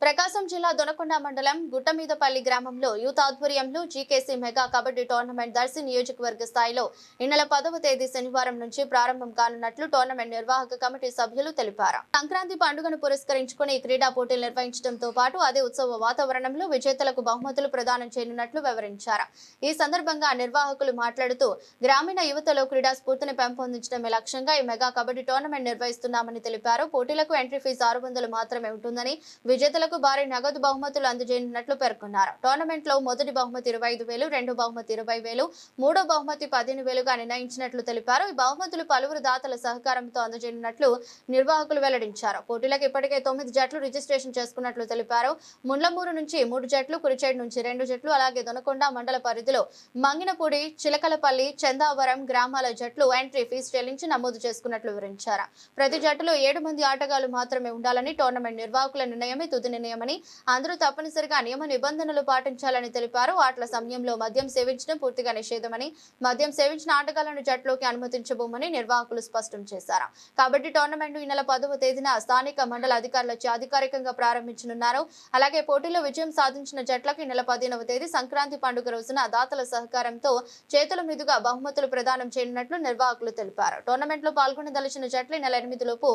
ప్రకాశం జిల్లా దొనకొండ మండలం గుట్టమీదపల్లి గ్రామంలో యూత్ ఆధ్వర్యంలో జీకేసీ మెగా కబడ్డీ టోర్నమెంట్ దర్శి నియోజకవర్గ స్థాయిలో ఈ నెల 10వ తేదీ శనివారం నుంచి ప్రారంభం కానున్నట్లు టోర్నమెంట్ నిర్వాహక కమిటీ సభ్యులు తెలిపారు. సంక్రాంతి పండుగను పురస్కరించుకుని క్రీడా పోటీలు నిర్వహించడంతో పాటు అదే ఉత్సవ వాతావరణంలో విజేతలకు బహుమతులు ప్రదానం చేయనున్నట్లు వివరించారు. ఈ సందర్భంగా నిర్వాహకులు మాట్లాడుతూ గ్రామీణ యువతలో క్రీడా స్ఫూర్తిని పెంపొందించడమే లక్ష్యంగా ఈ మెగా కబడ్డీ టోర్నమెంట్ నిర్వహిస్తున్నామని తెలిపారు. పోటీలకు ఎంట్రీ ఫీజు 600 మాత్రమే ఉంటుందని విజేతలకు భారీ నగదు బహుమతులు అందజేయనున్నట్లు పేర్కొన్నారు. టోర్నమెంట్ లో మొదటి బహుమతి 25,000, రెండో బహుమతి 20,000, మూడో బహుమతి 15,000గా నిర్ణయించినట్లు తెలిపారు. ఈ బహుమతులు పలువురు దాతల సహకారంతో అందజేయనున్నట్లు నిర్వాహకులు వెల్లడించారు. పోటీలకు ఇప్పటికే 9 జట్లు రిజిస్ట్రేషన్ చేసుకున్నట్లు తెలిపారు. ముండ్లమూరు నుంచి 3 జట్లు, కురిచేడు నుంచి 2 జట్లు, అలాగే దొనకొండ మండల పరిధిలో మంగినపూడి, చిలకలపల్లి, చందావరం గ్రామాల జట్లు ఎంట్రీ ఫీజు చెల్లించి నమోదు చేసుకున్నట్లు వివరించారు. ప్రతి జట్టులో 7 మంది ఆటగాళ్లు మాత్రమే ఉండాలని టోర్నమెంట్ నిర్వాహకుల నిర్ణయమే తుది నిర్ణయమని, అందరూ తప్పనిసరిగా నియమ నిబంధనలు పాటించాలని తెలిపారు. ఆటల సమయంలో మద్యం సేవించడం పూర్తిగా నిషేధమని, మద్యం సేవించిన ఆటగాళ్లను జట్టులోకి అనుమతించబోమని నిర్వాహకులు స్పష్టం చేశారు. కబడ్డీ టోర్నమెంట్ ఈ నెల 10వ తేదీన స్థానిక మండల అధికారులచే అధికారికంగా ప్రారంభించనున్నారు. అలాగే పోటీలో విజయం సాధించిన జట్లకు ఈ నెల 15వ తేదీ సంక్రాంతి పండుగ రోజున దాతల సహకారంతో చేతుల మీదుగా బహుమతులు ప్రదానం చేయనున్నట్లు నిర్వాహకులు తెలిపారు. టోర్నమెంట్ లో పాల్గొనదలిచిన జట్లు ఈ నెల 8 లోపు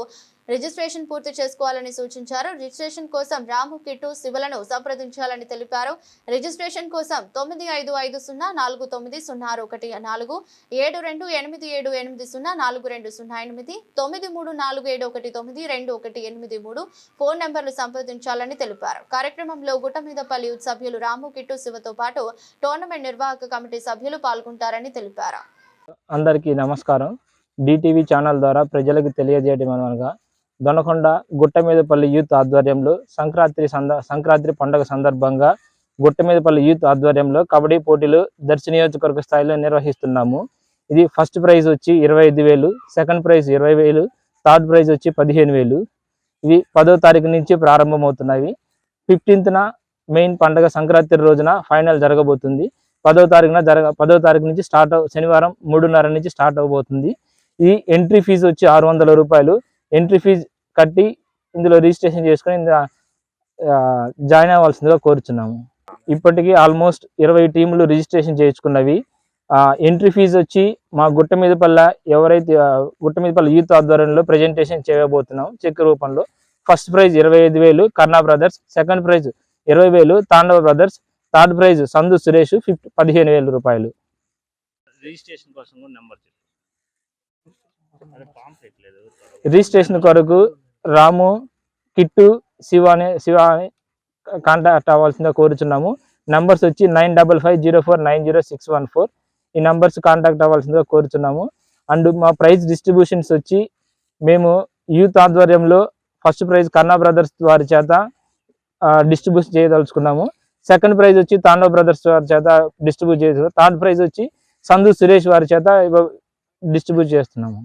రిజిస్ట్రేషన్ పూర్తి చేసుకోవాలని సూచించారు. రిజిస్ట్రేషన్ కోసం రాము, కిట్టు, శివలను సంప్రదించాలని తెలిపారు. రిజిస్ట్రేషన్ కోసం 9550490614, 7287804208, 9347192183 ఫోన్ నంబర్లు సంప్రదించాలని తెలిపారు. కార్యక్రమంలో గుట్టమీదపల్లి యూత్ సభ్యులు రాము, కిట్టు, శివతో పాటు టోర్నమెంట్ నిర్వాహక కమిటీ సభ్యులు పాల్గొంటారని తెలిపారు. అందరికీ నమస్కారం. డిటివి ఛానల్ ద్వారా ప్రజలకు తెలియజేయడం అనగా దొనకొండ గుట్టమీదపల్లి యూత్ ఆధ్వర్యంలో సంక్రాంతి పండుగ సందర్భంగా గుట్టమీదపల్లి యూత్ ఆధ్వర్యంలో కబడ్డీ పోటీలు దర్శి నియోజకవర్గ స్థాయిలో నిర్వహిస్తున్నాము. ఇది ఫస్ట్ ప్రైజ్ వచ్చి 25,000, సెకండ్ ప్రైజ్ 20,000, థర్డ్ ప్రైజ్ వచ్చి 15,000. ఇవి 10వ తారీఖు నుంచి ప్రారంభమవుతున్నాయి. 15న మెయిన్ పండుగ సంక్రాంతి రోజున ఫైనల్ జరగబోతుంది. 10వ తారీఖు నుంచి శనివారం 3:30 నుంచి స్టార్ట్ అవబోతుంది. ఈ ఎంట్రీ ఫీజు వచ్చి 600 రూపాయలు. ఎంట్రీ ఫీజు కట్టి ఇందులో రిజిస్ట్రేషన్ చేసుకుని జాయిన్ అవ్వాల్సిందిగా కోరుచున్నాము. ఇప్పటికీ ఆల్మోస్ట్ 20 టీములు రిజిస్ట్రేషన్ చేయించుకున్నవి. ఎంట్రీ ఫీజు వచ్చి మా గుట్టమీదపల్లి యూత్ ఆధ్వర్యంలో ప్రజెంటేషన్ చేయబోతున్నాం చెక్ రూపంలో. First prize 25,000 Karna brothers, second prize 20,000 Tandava brothers, third prize Sandu Suresh 15,000 రూపాయలు. రిజిస్ట్రేషన్ కోసం నెంబర్ రిజిస్ట్రేషన్ కొరకు రాము, కిట్టు, శివ అని కాంటాక్ట్ అవ్వాల్సిందిగా కోరుచున్నాము. నంబర్స్ వచ్చి 9550490614. ఈ నంబర్స్ కాంటాక్ట్ అవ్వాల్సిందిగా కోరుచున్నాము. అండ్ మా ప్రైజ్ డిస్ట్రిబ్యూషన్స్ వచ్చి మేము యూత్ ఆధ్వర్యంలో ఫస్ట్ ప్రైజ్ కర్ణా బ్రదర్స్ వారి చేత డిస్ట్రిబ్యూట్ చేయదలుచుకున్నాము. సెకండ్ ప్రైజ్ వచ్చి తాండవ బ్రదర్స్ వారి చేత డిస్ట్రిబ్యూట్ చేస్తాము. థర్డ్ ప్రైజ్ వచ్చి సందు సురేష్ వారి చేత డిస్ట్రిబ్యూట్ చేస్తున్నాము.